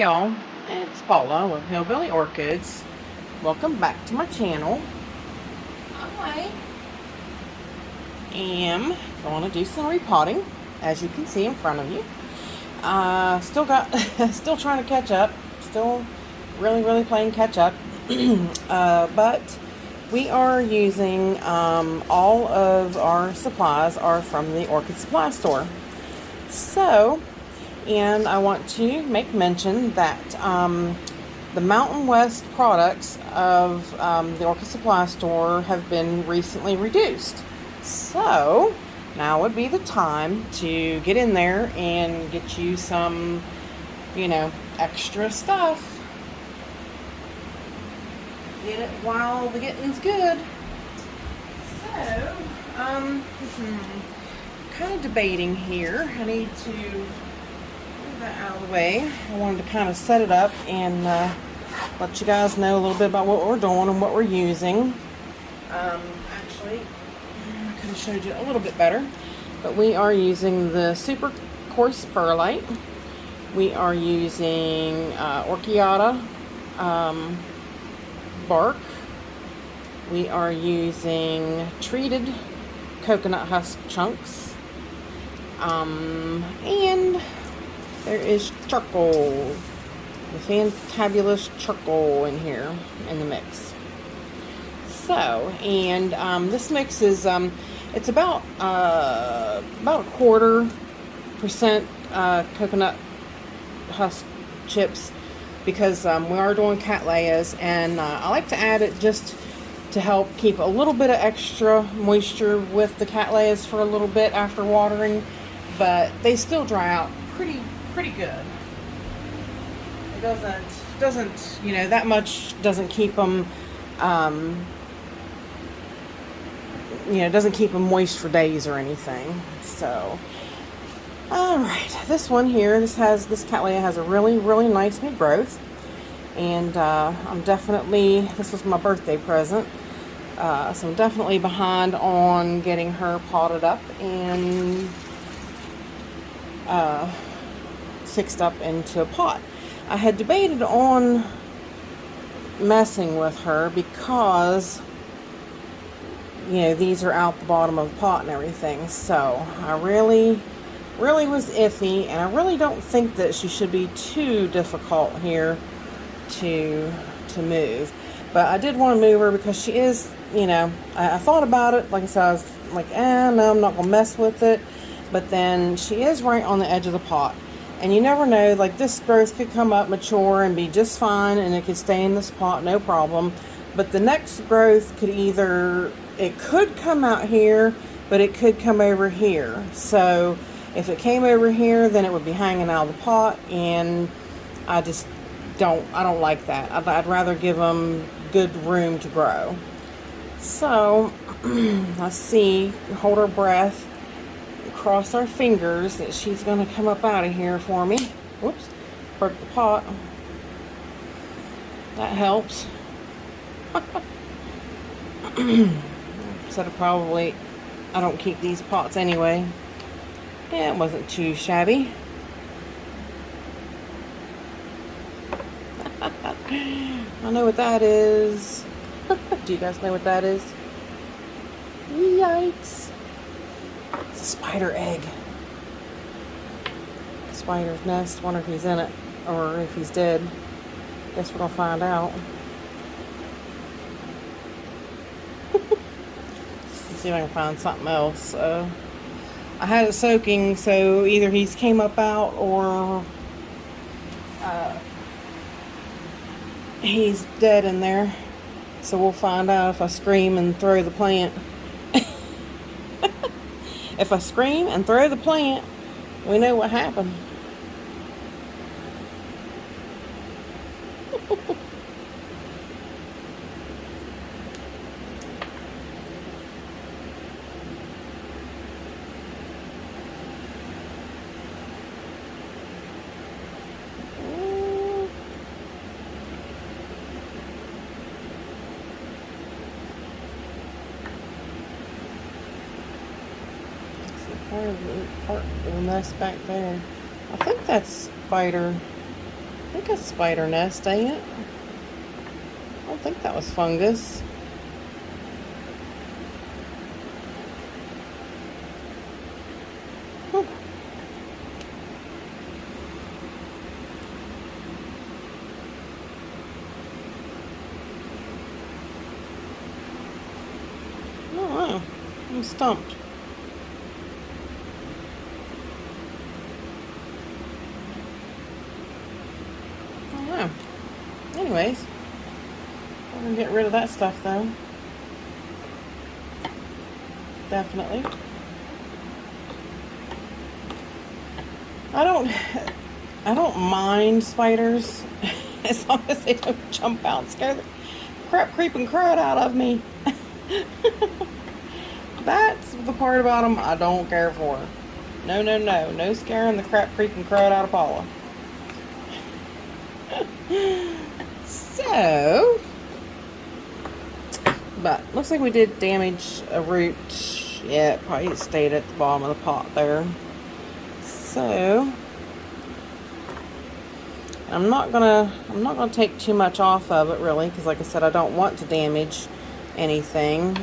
y'all, it's Paula with Hillbilly Orchids. Welcome back to my channel. I am going to do some repotting, as you can see in front of you. Still trying to catch up. Still really playing catch up. But we are using all of our supplies are from the Orchid Supply Store. So, and I want to make mention that the Mountain West products of the Orchid Supply Store have been recently reduced. So now would be the time to get in there and get you some, extra stuff. Get it while the getting's good. So, kind of debating here. I need to move that out of the way. I wanted to kind of set it up and let you guys know a little bit about what we're doing and what we're using. Actually, I could have showed you a little bit better, but we are using the super coarse perlite. We are using orchiata bark. We are using treated coconut husk chunks. And there is charcoal, the fantabulous charcoal in here in the mix. So, and this mix is it's about 1/4% coconut husk chips, because we are doing cattleyas, and I like to add it just to help keep a little bit of extra moisture with the cattleyas for a little bit after watering, but they still dry out pretty good. It doesn't that much doesn't keep them doesn't keep them moist for days or anything. So all right, this one here, this cattleya has a really nice new growth, and this was my birthday present, so I'm definitely behind on getting her potted up and fixed up into a pot. I had debated on messing with her because these are out the bottom of the pot and everything, so I really was iffy, and I really don't think that she should be too difficult here to move. But I did want to move her because she is, I thought about it. Like I said, I was like, no, I'm not going to mess with it. But then she is right on the edge of the pot. And you never know, like this growth could come up, mature, and be just fine, and it could stay in this pot, no problem. But the next growth it could come out here, but it could come over here. So if it came over here, then it would be hanging out of the pot, and I don't like that. I'd rather give them good room to grow. So let's see, hold our breath, cross our fingers that she's going to come up out of here for me. Whoops, broke the pot. That helps. I don't keep these pots anyway. Yeah, it wasn't too shabby. I know what that is. Do you guys know what that is? Yikes. It's a spider egg. Spider's nest. Wonder if he's in it or if he's dead. Guess we're gonna find out. Let's see if I can find something else. I had it soaking, so either he's came up out or he's dead in there. So we'll find out if I scream and throw the plant. If I scream and throw the plant, we know what happened. Part of the nest back there. I think that's spider I think a spider nest, ain't it? I don't think that was fungus. Oh wow, I'm stumped. Oh wow. Anyways, I'm gonna get rid of that stuff though. Definitely. I don't mind spiders as long as they don't jump out and scare the crap creeping crud out of me. That's the part about them I don't care for. No, no, no. No scaring the crap creeping crud out of Paula. So, but looks like we did damage a root. Yeah, it probably stayed at the bottom of the pot there. So, I'm not gonna take too much off of it really, because like I said, I don't want to damage anything.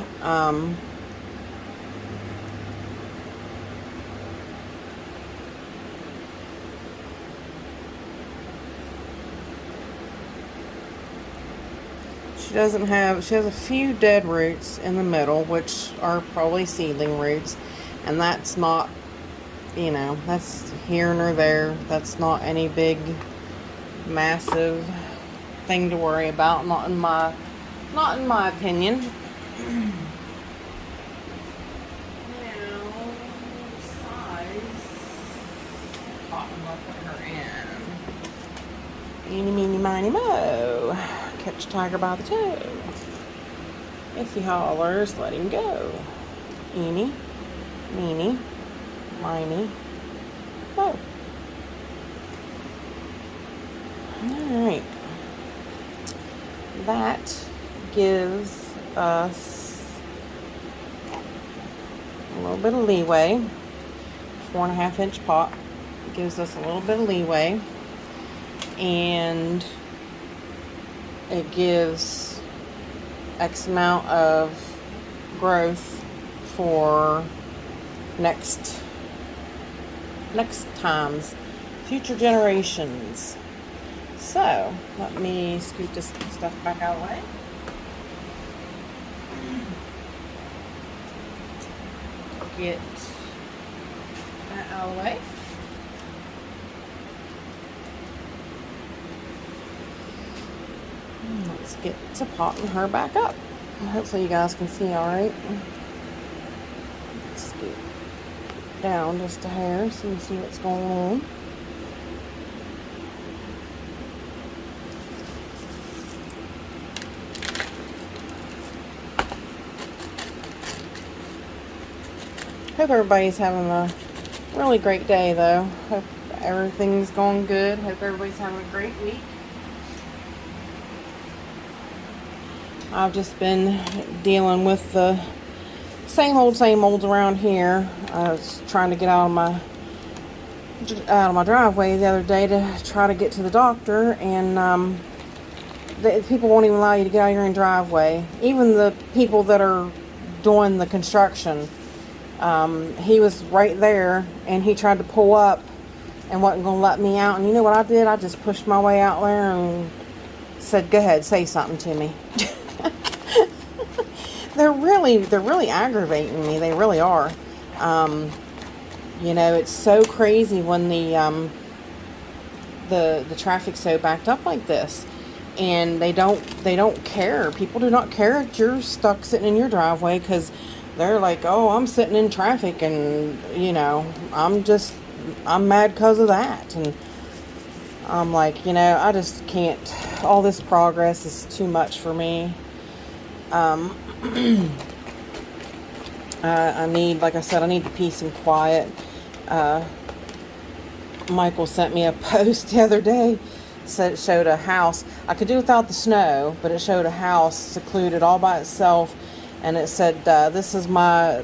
She has a few dead roots in the middle, which are probably seedling roots, and that's not, you know, that's here nor there. That's not any big, massive thing to worry about. Not in my opinion. Eeny, meeny, miny, mo. Catch a tiger by the toe. If he hollers, let him go. Eeny, meeny, miny, mo. Alright. That gives us a little bit of leeway. 4.5 inch pot. Gives us a little bit of leeway. And it gives X amount of growth for next times, future generations. So let me scoot this stuff back out of the way. Get that out of the way. Let's get to potting her back up. Hopefully you guys can see all right. Let's scoot down just a hair so you can see what's going on. Hope everybody's having a really great day though. Hope everything's going good. Hope everybody's having a great week. I've just been dealing with the same old around here. I was trying to get out of my driveway the other day to try to get to the doctor, and the people won't even allow you to get out of your own driveway. Even the people that are doing the construction. He was right there, and he tried to pull up and wasn't going to let me out. And you know what I did? I just pushed my way out there and said, "Go ahead, say something to me." They're really aggravating me. They really are. You know, it's so crazy when the traffic's so backed up like this, and they don't care. People do not care if you're stuck sitting in your driveway, because they're like, "Oh, I'm sitting in traffic, and you know, I'm mad because of that." And I'm like, you know, I just can't. All this progress is too much for me. I need, like I said, I need the peace and quiet. Michael sent me a post the other day. Said it showed a house. I could do without the snow, but it showed a house secluded all by itself, and it said, "This is my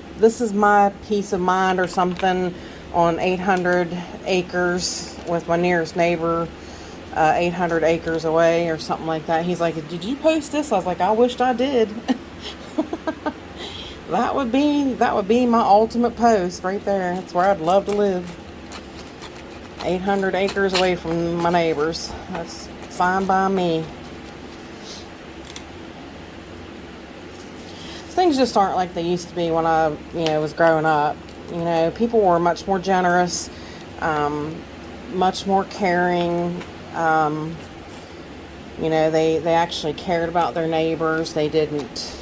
peace of mind," or something, on 800 acres with my nearest neighbor. 800 acres away or something like that. He's like, did you post this? I was like, I wished I did. That would be my ultimate post right there. That's where I'd love to live. 800 acres away from my neighbors. That's fine by me. Things just aren't like they used to be when I, was growing up. People were much more generous, much more caring. They actually cared about their neighbors. They didn't,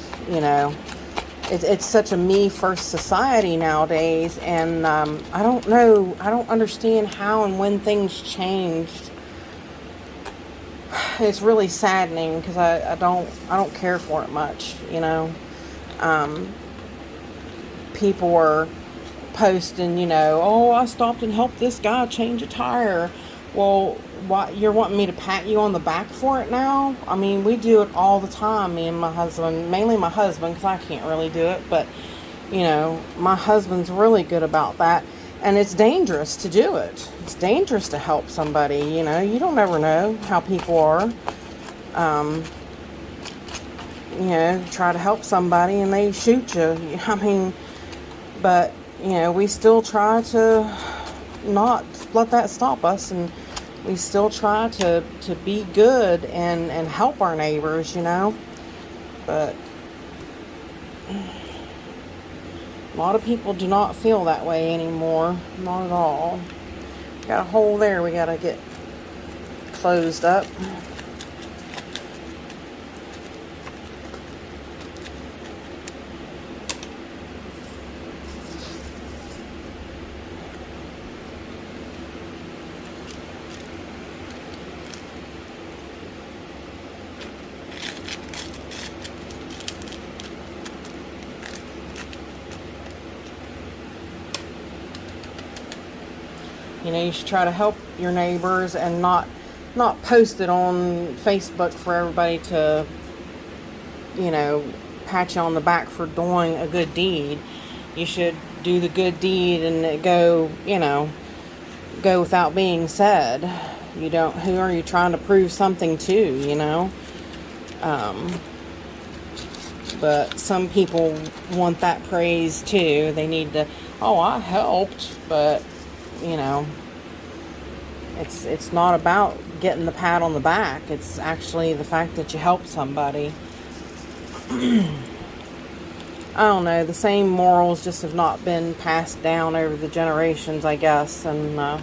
it's such a me first society nowadays, and I don't understand how and when things changed. It's really saddening because I don't care for it much. People were posting, oh, I stopped and helped this guy change a tire. Well, what, you're wanting me to pat you on the back for it now? I mean, we do it all the time, me and my husband, mainly my husband, because I can't really do it, but, my husband's really good about that, and it's dangerous to do it. It's dangerous to help somebody, you don't ever know how people are. Try to help somebody and they shoot you. I mean, but, we still try to not let that stop us, and we still try to be good and help our neighbors, but a lot of people do not feel that way anymore. Not at all. Got a hole there we gotta get closed up. You should try to help your neighbors and not post it on Facebook for everybody to, pat you on the back for doing a good deed. You should do the good deed and it go without being said. Who are you trying to prove something to, But some people want that praise too. They need to, oh, I helped, but it's not about getting the pat on the back. It's actually the fact that you helped somebody. I don't know, the same morals just have not been passed down over the generations, I guess, and I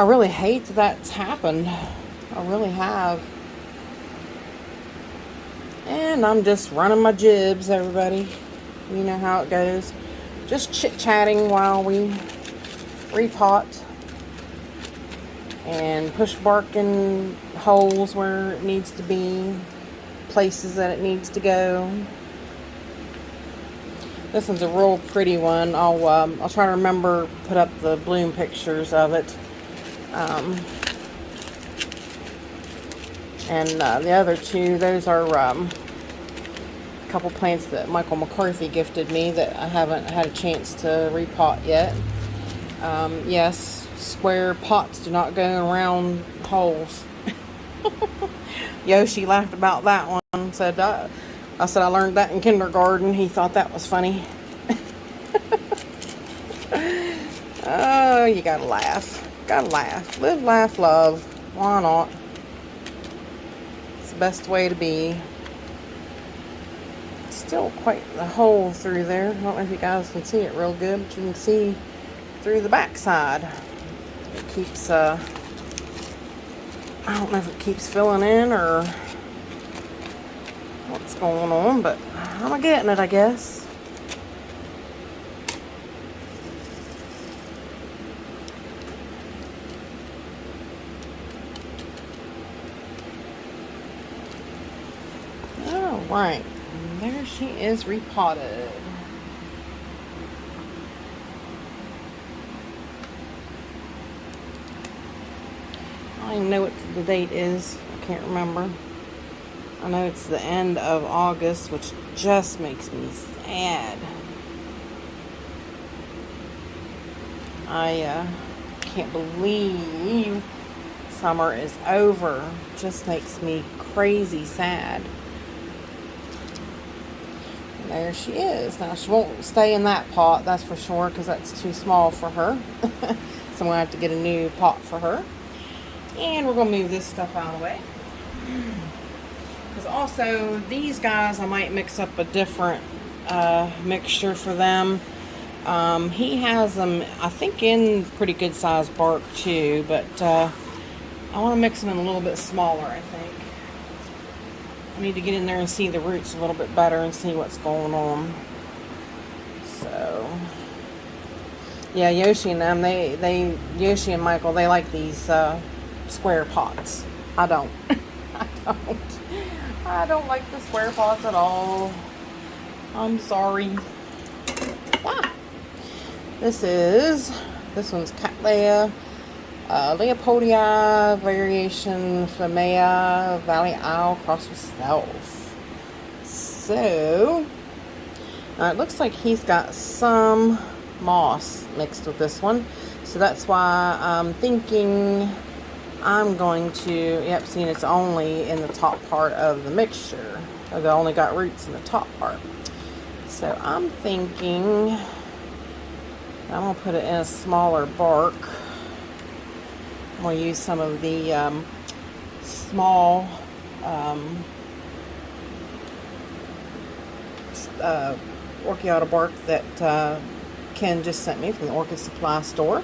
really hate that's happened. I really have. And I'm just running my jibs, everybody. You know how it goes. Just chit-chatting while we repot and push bark in holes where it needs to be, places that it needs to go. This one's a real pretty one. I'll try to remember put up the bloom pictures of it. And the other two, those are a couple plants that Michael McCarthy gifted me that I haven't had a chance to repot yet. Yes, square pots do not go around holes. Yoshi laughed about that one. I said I learned that in kindergarten. He thought that was funny. Oh, you gotta laugh. Gotta laugh. Live, laugh, love. Why not? It's the best way to be. Still quite the hole through there. I don't know if you guys can see it real good, but you can see through the back side. It keeps, I don't know if it keeps filling in or what's going on, but I'm getting it, I guess. All right, and there she is repotted. I don't even know what the date is. I can't remember. I know it's the end of August, which just makes me sad. I can't believe summer is over. Just makes me crazy sad. And there she is. Now she won't stay in that pot, that's for sure, because that's too small for her. So I'm going to have to get a new pot for her. And we're going to move this stuff out of the way. Because also, these guys, I might mix up a different mixture for them. He has them, I think, in pretty good sized bark too, but I want to mix them in a little bit smaller, I think. I need to get in there and see the roots a little bit better and see what's going on. So, yeah, Yoshi and them, Yoshi and Michael, they like these square pots. I don't. I don't like the square pots at all. I'm sorry. Ah. This one's Cattleya, Leopoldii, variation Flamea, Valley Owl, crossed with Self. So, it looks like he's got some moss mixed with this one. So that's why I'm thinking I'm going to, yep, seeing it's only in the top part of the mixture. They only got roots in the top part. So I'm thinking I'm going to put it in a smaller bark. I'm going to use some of the small Orchid bark that Ken just sent me from the Orchid Supply Store.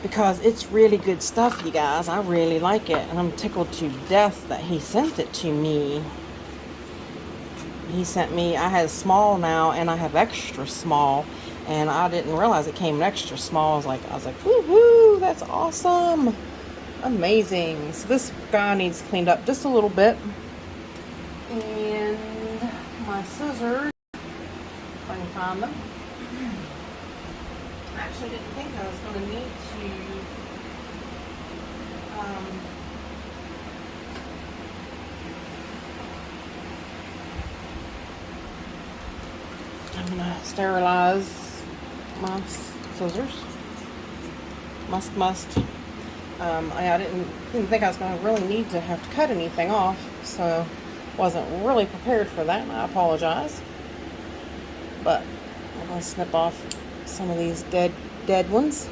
Because it's really good stuff, you guys. I really like it. And I'm tickled to death that he sent it to me. He sent me, I have small now and I have extra small. And I didn't realize it came in extra small. I was like, woohoo, that's awesome. Amazing. So this guy needs cleaned up just a little bit. And my scissors, if I can find them. I actually didn't think I was going to need to I'm going to sterilize my scissors. Must. I didn't think I was going to really need to have to cut anything off, so wasn't really prepared for that, and I apologize. But I'm going to snip off some of these dead ones.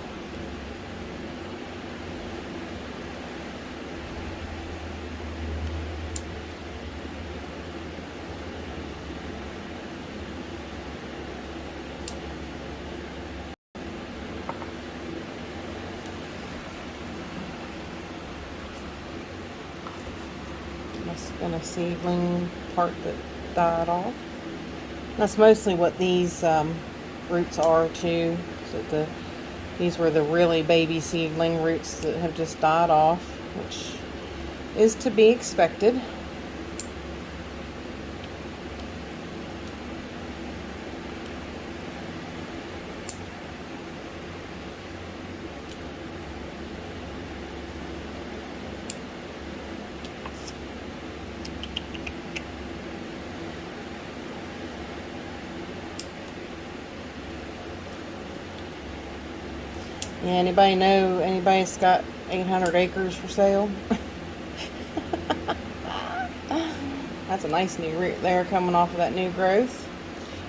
Must have been a seedling part that died off. That's mostly what these roots are too. So these were the really baby seedling roots that have just died off, which is to be expected. Yeah, anybody's got 800 acres for sale? That's a nice new root there coming off of that new growth.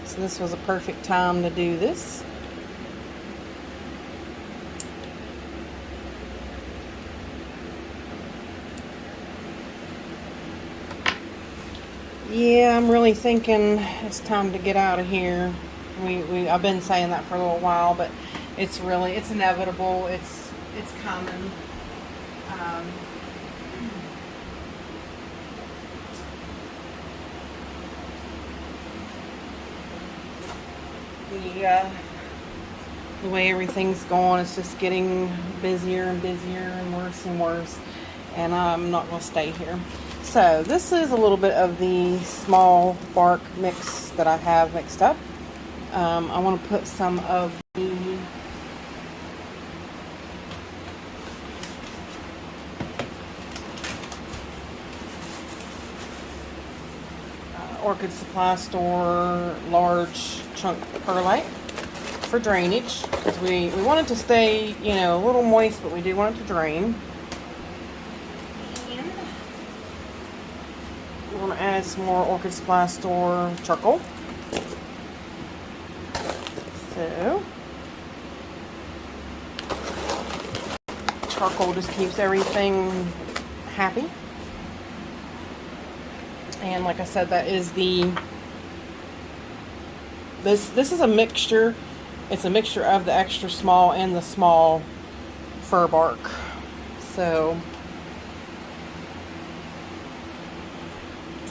So this was a perfect time to do this. Yeah, I'm really thinking it's time to get out of here. I've been saying that for a little while, but it's inevitable. It's coming. The way everything's going, it's just getting busier and busier and worse, and I'm not going to stay here. So this is a little bit of the small bark mix that I have mixed up. I want to put some of the Orchid Supply Store large chunk perlite for drainage, because we want it to stay, a little moist, but we do want it to drain. some more Orchid Supply Store charcoal. So, charcoal just keeps everything happy. And like I said, that is the, this is a mixture. It's a mixture of the extra small and the small fir bark. So,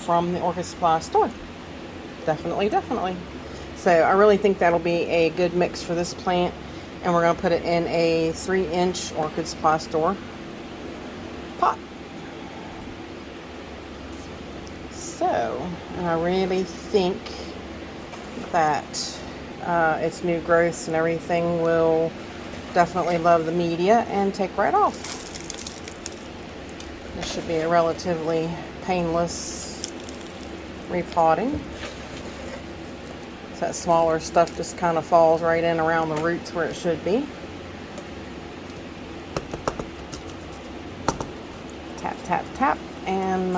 from the Orchid Supply Store. Definitely. So I really think that'll be a good mix for this plant. And we're going to put it in a 3-inch Orchid Supply Store pot. So, and I really think that its new growths and everything will definitely love the media and take right off. This should be a relatively painless repotting. So that smaller stuff just kind of falls right in around the roots where it should be. Tap, tap, tap, and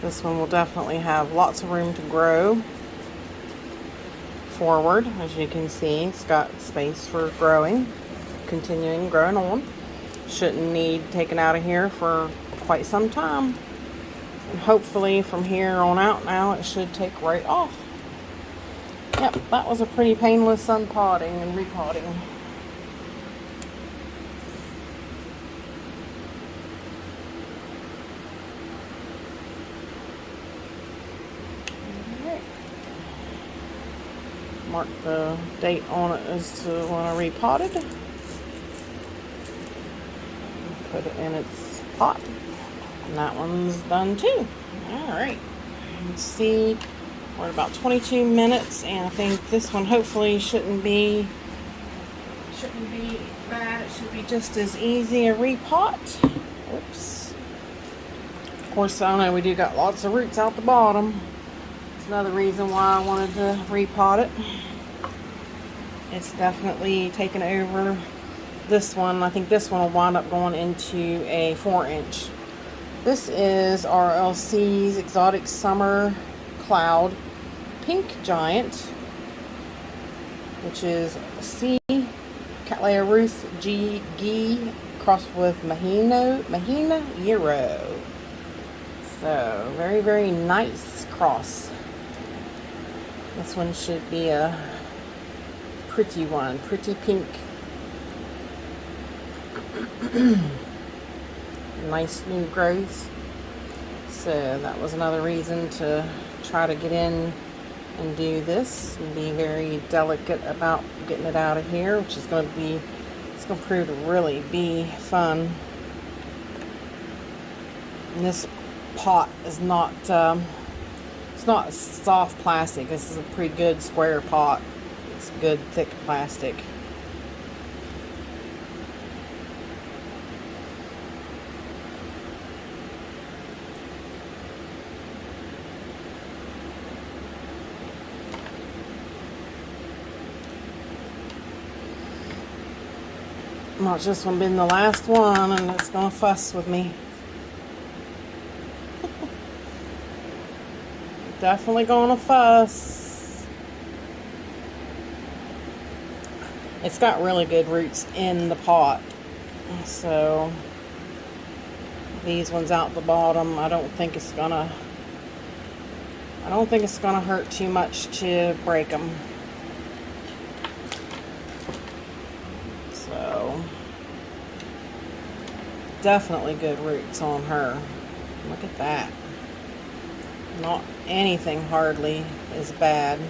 this one will definitely have lots of room to grow forward. As you can see, it's got space for growing, continuing growing on. Shouldn't need taken out of here for quite some time. And hopefully from here on out now it should take right off. Yep, that was a pretty painless unpotting and repotting. Mark the date on it as to when I repotted. Put it in its pot. And that one's done too. Alright. Let's see. We're at about 22 minutes, and I think this one hopefully shouldn't be bad. It should be just as easy a repot. Oops. Of course, I know we do got lots of roots out the bottom. Another reason why I wanted to repot it. It's definitely taken over this one. I think this one will wind up going into a 4-inch. This is RLC's Exotic Summer Cloud Pink Giant, which is C. Cattleya Ruth G. Gee crossed with Mahina Euro. So, very, very nice cross. This one should be a pretty one, pretty pink. Nice new growth. So that was another reason to try to get in and do this and be very delicate about getting it out of here, which is going to prove to really be fun. And this pot is not it's not soft plastic. This is a pretty good square pot. It's good thick plastic. Watch this one being the last one, and it's gonna fuss with me. Definitely gonna fuss. It's got really good roots in the pot, so these ones out the bottom, I don't think it's gonna hurt too much to break them. So definitely good roots on her. Look at that. Not anything hardly is bad.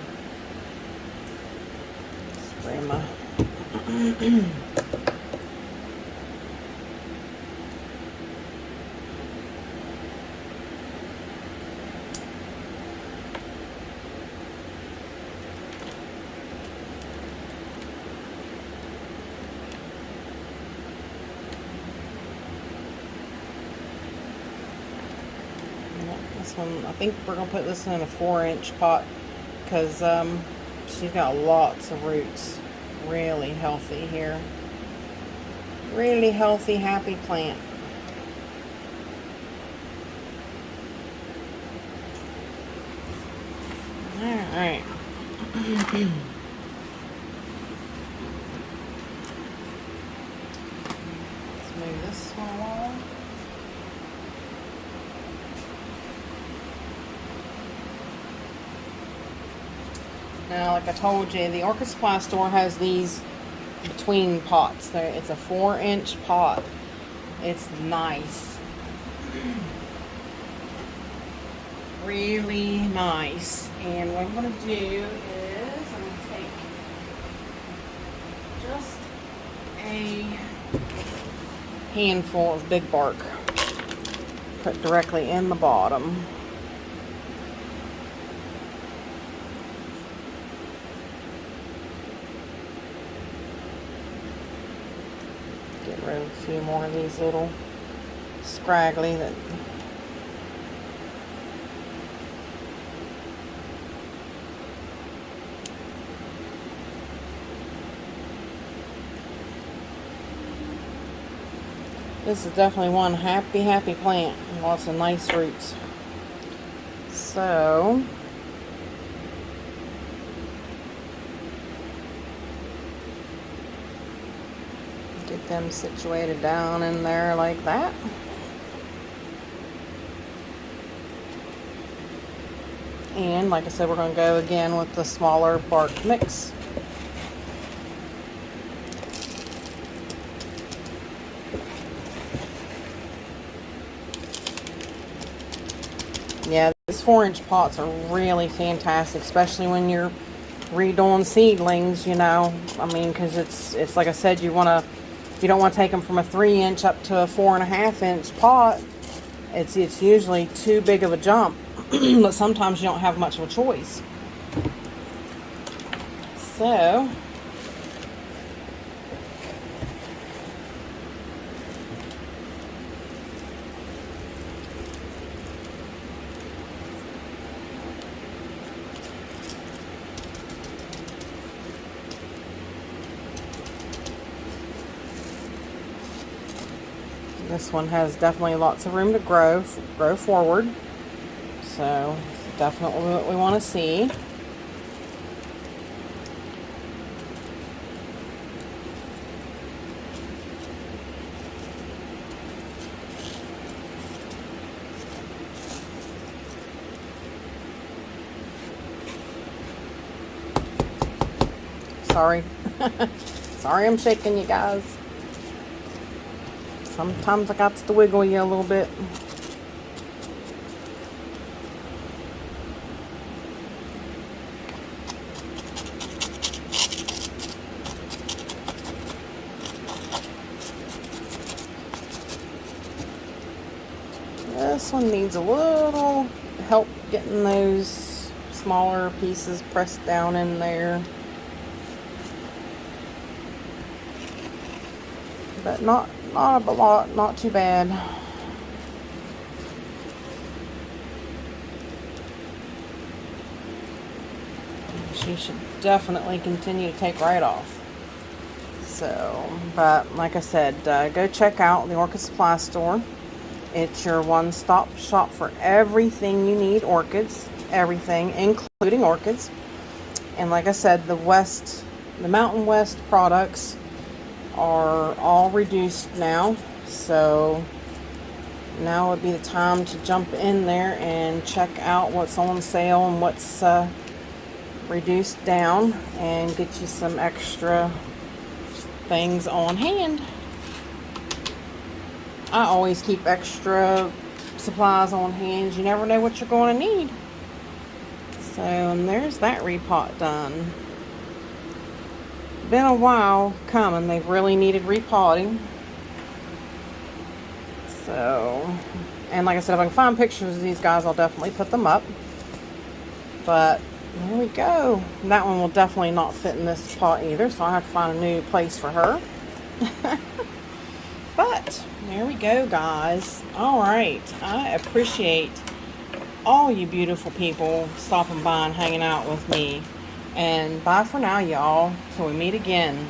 Grandma. This one, I think we're gonna put this in a 4-inch pot because she's got lots of roots. Really healthy here. Really healthy, happy plant. Alright. Let's move this one along. Now, like I told you, the Orchid Supply Store has these between pots. It's a 4-inch pot. It's nice. Really nice. And what I'm going to do is I'm going to take just a handful of big bark, put directly in the bottom. Get rid of a few more of these little scraggly that this is definitely one happy plant. Lots of nice roots. So get them situated down in there like that. And like I said, we're going to go again with the smaller bark mix. Yeah, these 4-inch pots are really fantastic, especially when you're redoing seedlings, you know. I mean, because it's like I said, you don't want to take them from a 3-inch up to a 4.5-inch pot. It's usually too big of a jump, but sometimes you don't have much of a choice. So this one has definitely lots of room to grow forward. So definitely what we want to see. Sorry. Sorry I'm shaking you guys. Sometimes I got to wiggle you a little bit. This one needs a little help getting those smaller pieces pressed down in there. But not a lot, not too bad. She should definitely continue to take right off. So, but like I said, go check out the Orchid Supply Store. It's your one-stop shop for everything you need orchids, everything, including orchids. And like I said, the Mountain West products are all reduced now, so now would be the time to jump in there and check out what's on sale and what's reduced down and get you some extra things on hand. I always keep extra supplies on hand. You never know what you're going to need. So, and there's that repot done. been a while coming. They've really needed repotting. So, and like I said, if I can find pictures of these guys, I'll definitely put them up. But there we go. That one will definitely not fit in this pot either, so I'll have to find a new place for her. But there we go, guys. All right, I appreciate all you beautiful people stopping by and hanging out with me. And bye for now, y'all, till we meet again.